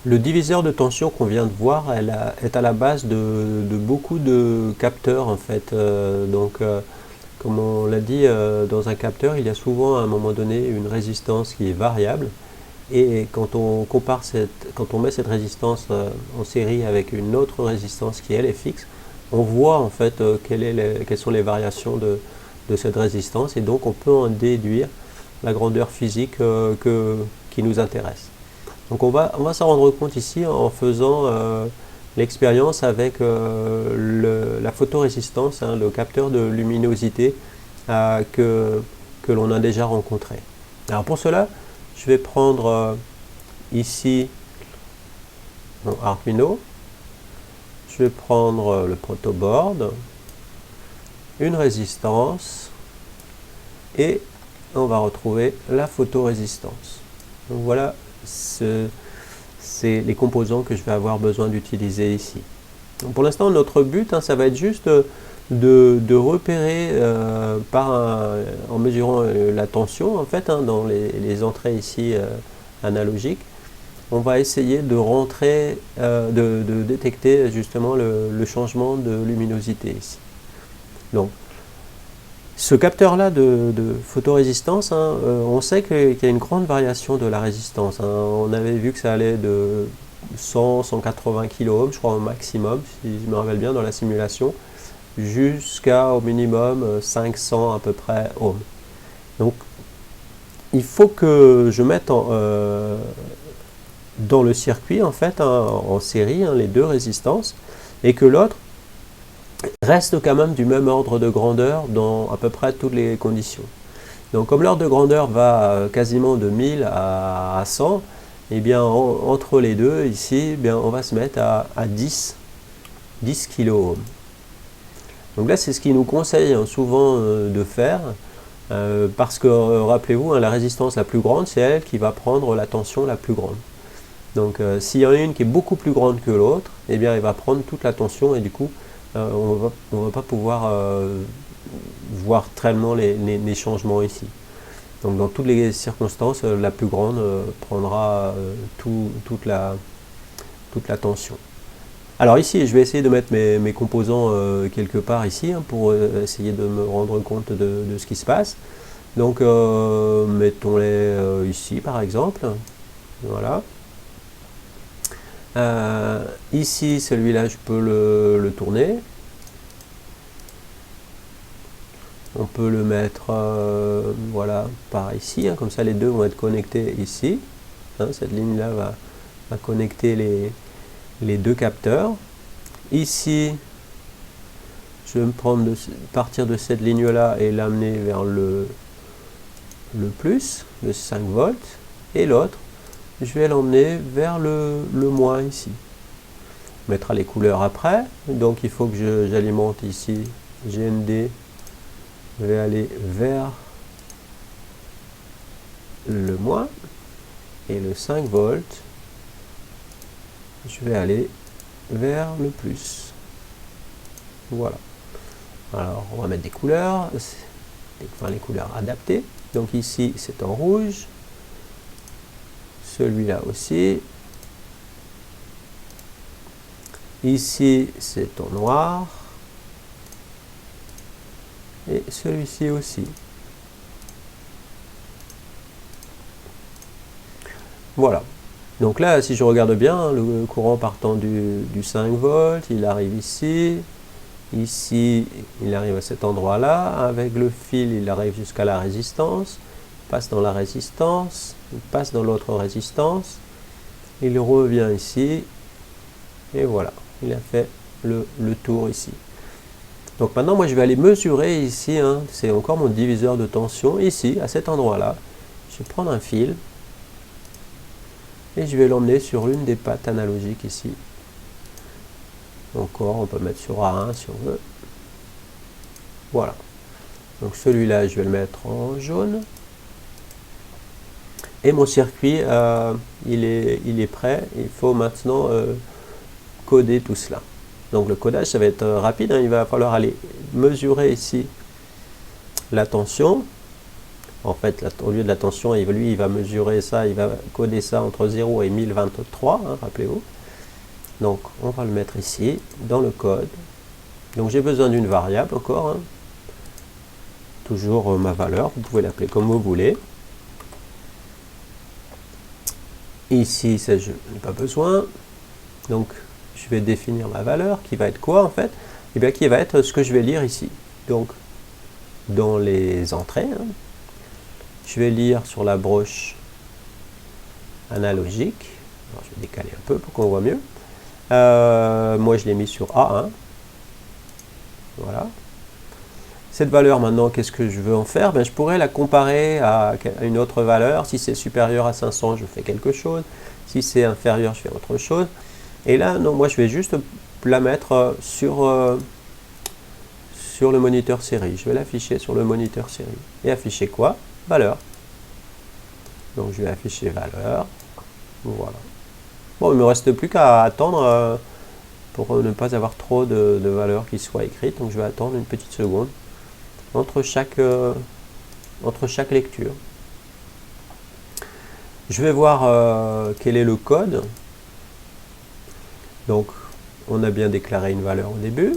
Le diviseur de tension qu'on vient de voir est à la base de beaucoup de capteurs en fait. Comme on l'a dit, dans un capteur, il y a souvent à un moment donné une résistance qui est variable. Et quand on met cette résistance en série avec une autre résistance qui elle est fixe, on voit en fait quelles sont les variations de cette résistance et donc on peut en déduire la grandeur physique qui nous intéresse. Donc on va s'en rendre compte ici en faisant l'expérience avec la photorésistance, hein, le capteur de luminosité que l'on a déjà rencontré. Alors pour cela, je vais prendre ici mon Arduino, je vais prendre le protoboard, une résistance et on va retrouver la photorésistance. Donc voilà, c'est les composants que je vais avoir besoin d'utiliser ici. Donc pour l'instant, notre but, hein, ça va être juste de repérer en mesurant la tension en fait, hein, dans les entrées ici analogiques. On va essayer de rentrer, de détecter justement le changement de luminosité ici. Donc, ce capteur-là de photorésistance, hein, on sait qu'il y a une grande variation de la résistance. Hein. On avait vu que ça allait de 100-180 kΩ, je crois au maximum, si je me rappelle bien dans la simulation, jusqu'à au minimum 500 à peu près ohms. Donc, il faut que je mette dans le circuit en fait, hein, en série, hein, les deux résistances, et que l'autre reste quand même du même ordre de grandeur dans à peu près toutes les conditions. Donc comme l'ordre de grandeur va quasiment de 1000 à 100, et bien entre les deux ici, bien, on va se mettre à 10 kΩ. Donc là c'est ce qu'il nous conseille hein, souvent de faire, parce que rappelez-vous, hein, la résistance la plus grande, c'est elle qui va prendre la tension la plus grande. Donc s'il y en a une qui est beaucoup plus grande que l'autre, et bien elle va prendre toute la tension et du coup on ne va pas pouvoir voir tellement les changements ici. Donc dans toutes les circonstances, la plus grande prendra toute la tension. Alors ici, je vais essayer de mettre mes composants quelque part ici hein, pour essayer de me rendre compte de ce qui se passe. Donc mettons-les ici par exemple. Voilà. Ici, celui-là, je peux le tourner. On peut le mettre voilà, par ici, hein, comme ça les deux vont être connectés ici. Hein, cette ligne-là va connecter les deux capteurs. Ici, je vais me prendre partir de cette ligne-là et l'amener vers le plus, le 5 volts, et l'autre, je vais l'emmener vers le moins ici. On mettra les couleurs après, donc il faut que j'alimente ici GND, je vais aller vers le moins, et le 5 volts, je vais aller vers le plus. Voilà. Alors on va mettre des couleurs, enfin les couleurs adaptées. Donc ici c'est en rouge, celui-là aussi. Ici c'est en noir. Et celui-ci aussi. Voilà. Donc là, si je regarde bien, le courant partant du 5 volts, il arrive ici. Ici, il arrive à cet endroit-là. Avec le fil, il arrive jusqu'à la résistance. Passe dans la résistance. Il passe dans l'autre résistance. Il revient ici. Et voilà. Il a fait le tour ici. Donc maintenant, moi, je vais aller mesurer ici. Hein, c'est encore mon diviseur de tension. Ici, à cet endroit-là. Je vais prendre un fil. Et je vais l'emmener sur l'une des pattes analogiques ici. Encore, on peut mettre sur A1 si on veut. Voilà. Donc celui-là, je vais le mettre en jaune. Et mon circuit, il est prêt. Il faut maintenant coder tout cela. Donc le codage, ça va être rapide. Hein. Il va falloir aller mesurer ici la tension. En fait, au lieu de la tension, lui, il va mesurer ça, il va coder ça entre 0 et 1023, hein, rappelez-vous. Donc, on va le mettre ici, dans le code. Donc, j'ai besoin d'une variable encore. Hein. Toujours ma valeur, vous pouvez l'appeler comme vous voulez. Ici, ça, je n'ai pas besoin. Donc, je vais définir ma valeur, qui va être quoi, en fait? Eh bien, qui va être ce que je vais lire ici. Donc, dans les entrées, hein, je vais lire sur la broche analogique. Alors, je vais décaler un peu pour qu'on voit mieux. Moi, je l'ai mis sur A1. Voilà. Cette valeur, maintenant, qu'est-ce que je veux en faire? Ben, je pourrais la comparer à une autre valeur. Si c'est supérieur à 500, je fais quelque chose. Si c'est inférieur, je fais autre chose. Et là, non, moi, je vais juste la mettre sur le moniteur série. Je vais l'afficher sur le moniteur série. Et afficher quoi? Valeur. Donc, je vais afficher valeur. Voilà. Bon, il ne me reste plus qu'à attendre pour ne pas avoir trop de valeurs qui soient écrites. Donc, je vais attendre une petite seconde entre chaque lecture. Je vais voir quel est le code. Donc, on a bien déclaré une valeur au début.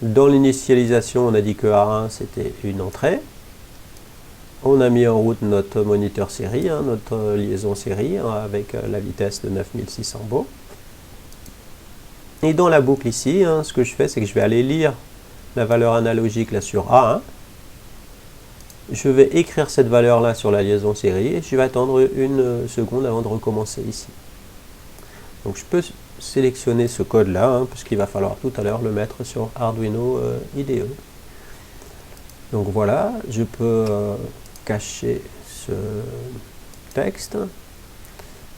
Dans l'initialisation, on a dit que A1, c'était une entrée. On a mis en route notre moniteur série, hein, notre liaison série, hein, avec la vitesse de 9600 baux. Et dans la boucle ici, hein, ce que je fais, c'est que je vais aller lire la valeur analogique là sur A1. Je vais écrire cette valeur-là sur la liaison série et je vais attendre une seconde avant de recommencer ici. Donc je peux sélectionner ce code-là, hein, puisqu'il va falloir tout à l'heure le mettre sur Arduino IDE. Donc voilà, je peux cacher ce texte.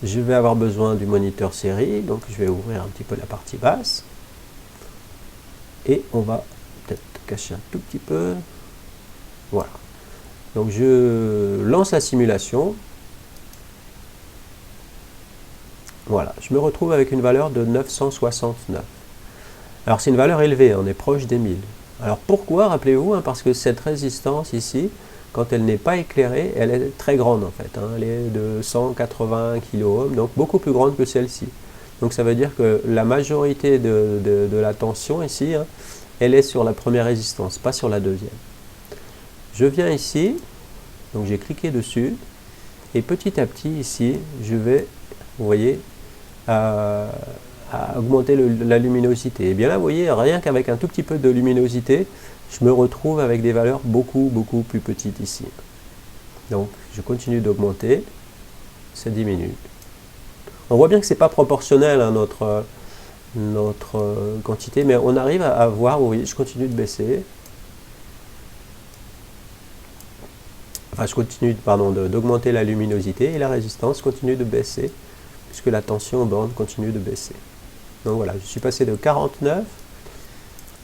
Je vais avoir besoin du moniteur série, donc je vais ouvrir un petit peu la partie basse. Et on va peut-être cacher un tout petit peu. Voilà. Donc je lance la simulation. Voilà, je me retrouve avec une valeur de 969. Alors c'est une valeur élevée, on est proche des 1000. Alors pourquoi, rappelez-vous, hein, parce que cette résistance ici, quand elle n'est pas éclairée, elle est très grande en fait. Hein, elle est de 180 kΩ, donc beaucoup plus grande que celle-ci. Donc ça veut dire que la majorité de la tension ici, hein, elle est sur la première résistance, pas sur la deuxième. Je viens ici, donc j'ai cliqué dessus, et petit à petit ici, je vais, vous voyez, à augmenter la luminosité. Et bien là, vous voyez, rien qu'avec un tout petit peu de luminosité, je me retrouve avec des valeurs beaucoup plus petites ici. Donc, je continue d'augmenter, ça diminue. On voit bien que ce n'est pas proportionnel à notre quantité, mais on arrive à voir, vous voyez, je continue de baisser. Enfin, je continue, pardon, d'augmenter la luminosité et la résistance continue de baisser, puisque la tension aux bornes continue de baisser. Donc voilà, je suis passé de 49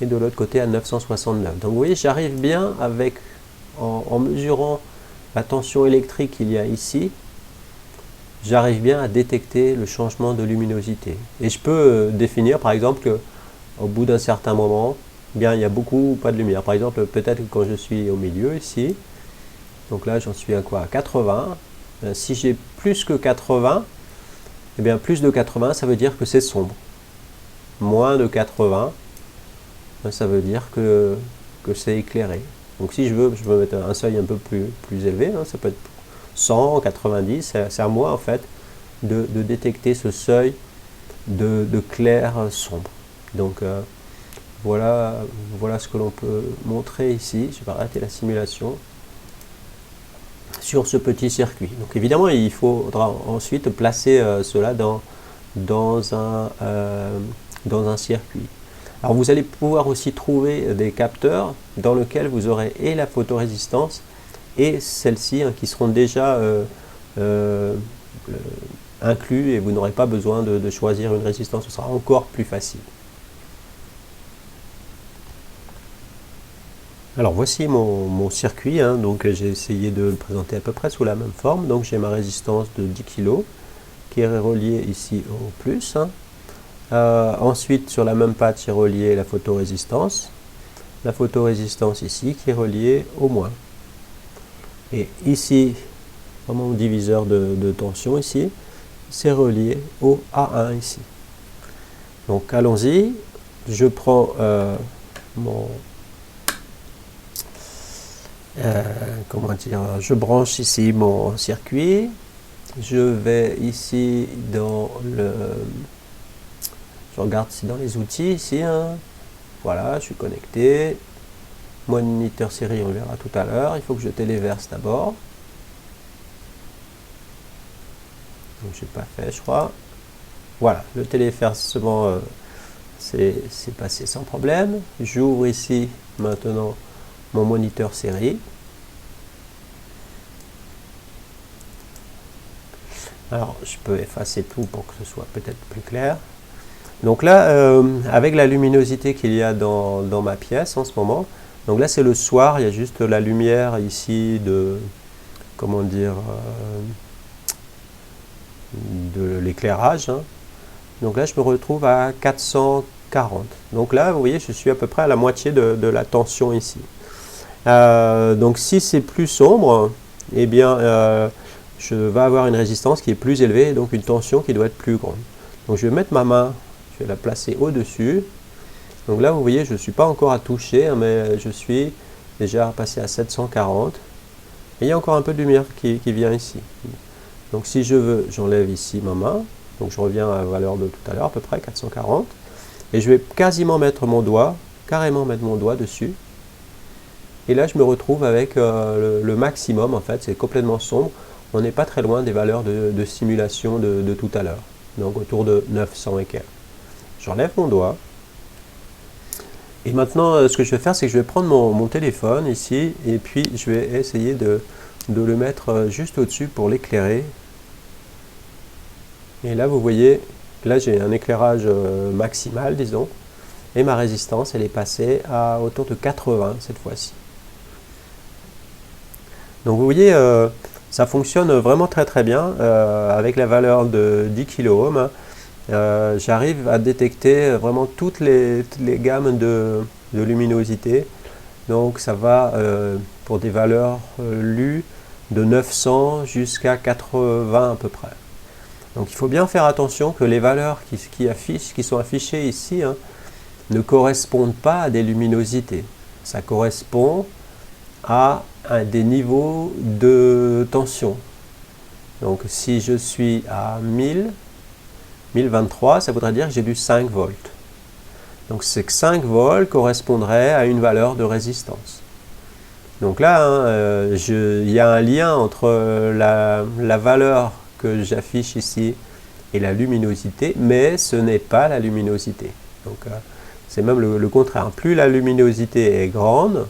et de l'autre côté à 969. Donc vous voyez, j'arrive bien avec, en mesurant la tension électrique qu'il y a ici, j'arrive bien à détecter le changement de luminosité. Et je peux définir par exemple qu'au bout d'un certain moment, bien, il y a beaucoup ou pas de lumière. Par exemple, peut-être que quand je suis au milieu ici, donc là j'en suis à quoi? À 80. Si j'ai plus que 80, eh bien plus de 80, ça veut dire que c'est sombre. Moins de 80, ça veut dire que c'est éclairé. Donc si je veux mettre un seuil un peu plus élevé, hein, ça peut être 100, 90, c'est à moi en fait de détecter ce seuil de clair sombre. Donc voilà ce que l'on peut montrer ici. Je vais arrêter la simulation sur ce petit circuit. Donc évidemment, il faudra ensuite placer cela dans un circuit. Alors vous allez pouvoir aussi trouver des capteurs dans lesquels vous aurez et la photorésistance et celles-ci, hein, qui seront déjà inclus et vous n'aurez pas besoin de choisir une résistance, ce sera encore plus facile. Alors voici mon circuit, hein, donc j'ai essayé de le présenter à peu près sous la même forme. Donc j'ai ma résistance de 10 kg qui est reliée ici au plus. Hein. Ensuite sur la même patte j'ai relié la photorésistance. La photorésistance ici qui est reliée au moins. Et ici, vraiment au diviseur de tension ici, c'est relié au A1 ici. Donc allons-y, je prends mon... comment dire, je branche ici mon circuit, je vais ici dans le... Je regarde si dans les outils ici, hein. Voilà, je suis connecté. Moniteur série, on le verra tout à l'heure. Il faut que je téléverse d'abord. Donc je n'ai pas fait, je crois. Voilà, le téléversement c'est passé sans problème. J'ouvre ici maintenant mon moniteur série. Alors, je peux effacer tout pour que ce soit peut-être plus clair. Donc là, avec la luminosité qu'il y a dans ma pièce en ce moment, donc là c'est le soir, il y a juste la lumière ici de, comment dire, de l'éclairage. Hein. Donc là je me retrouve à 440. Donc là vous voyez je suis à peu près à la moitié de la tension ici. Donc si c'est plus sombre, eh bien je vais avoir une résistance qui est plus élevée, donc une tension qui doit être plus grande. Donc je vais mettre ma main, je vais la placer au-dessus. Donc là, vous voyez, je ne suis pas encore à toucher, hein, mais je suis déjà passé à 740. Et il y a encore un peu de lumière qui vient ici. Donc si je veux, j'enlève ici ma main. Donc je reviens à la valeur de tout à l'heure, à peu près 440. Et je vais quasiment mettre mon doigt, carrément mettre mon doigt dessus. Et là, je me retrouve avec le maximum, en fait, c'est complètement sombre. On n'est pas très loin des valeurs de simulation de tout à l'heure. Donc autour de 900 et quelques. J'enlève mon doigt. Et maintenant, ce que je vais faire, c'est que je vais prendre mon téléphone ici, et puis je vais essayer de le mettre juste au-dessus pour l'éclairer. Et là, vous voyez, là j'ai un éclairage maximal, disons, et ma résistance, elle est passée à autour de 80 cette fois-ci. Donc vous voyez, ça fonctionne vraiment très très bien, avec la valeur de 10 kΩ. J'arrive à détecter vraiment toutes les gammes de luminosité. Donc ça va pour des valeurs lues de 900 jusqu'à 80 à peu près. Donc il faut bien faire attention que les valeurs qui sont affichées ici ne correspondent pas à des luminosités. Ça correspond à des niveaux de tension. Donc si je suis à 1023, ça voudrait dire que j'ai du 5 volts. Donc ces 5 volts correspondraient à une valeur de résistance. Donc là, il y a un lien entre la valeur que j'affiche ici et la luminosité, mais ce n'est pas la luminosité. Donc c'est même le contraire. Plus la luminosité est grande,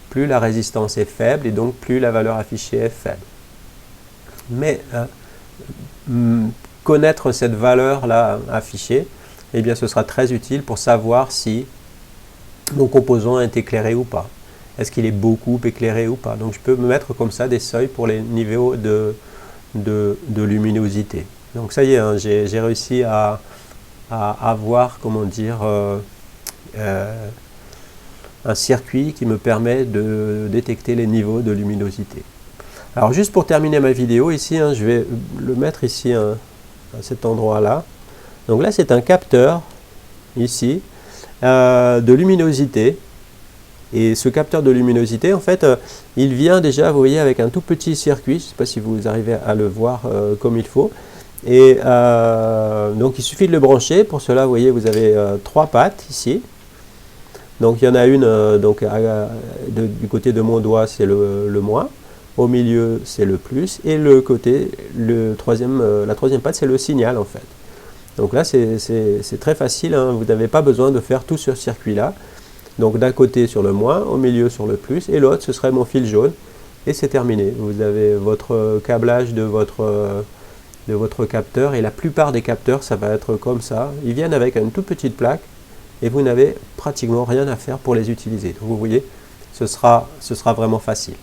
plus la résistance est faible et donc plus la valeur affichée est faible. Mais connaître cette valeur-là affichée, eh bien ce sera très utile pour savoir si mon composant est éclairé ou pas. Est-ce qu'il est beaucoup éclairé ou pas? Donc je peux me mettre comme ça des seuils pour les niveaux de luminosité. Donc ça y est, hein, j'ai réussi à avoir, comment dire, un circuit qui me permet de détecter les niveaux de luminosité. Alors juste pour terminer ma vidéo ici, hein, je vais le mettre ici à cet endroit-là. Donc là c'est un capteur ici de luminosité. Et ce capteur de luminosité, en fait, il vient déjà, vous voyez, avec un tout petit circuit. Je ne sais pas si vous arrivez à le voir comme il faut. Et donc il suffit de le brancher. Pour cela, vous voyez, vous avez 3 pattes ici. Donc il y en a une du côté de mon doigt, c'est le moins. Au milieu, c'est le plus. Et le côté, la troisième patte, c'est le signal, en fait. Donc là, c'est très facile. Hein, vous n'avez pas besoin de faire tout ce circuit-là. Donc d'un côté sur le moins, au milieu sur le plus, et l'autre, ce serait mon fil jaune. Et c'est terminé. Vous avez votre câblage de votre capteur. Et la plupart des capteurs, ça va être comme ça. Ils viennent avec une toute petite plaque. Et vous n'avez pratiquement rien à faire pour les utiliser. Donc vous voyez, ce sera vraiment facile.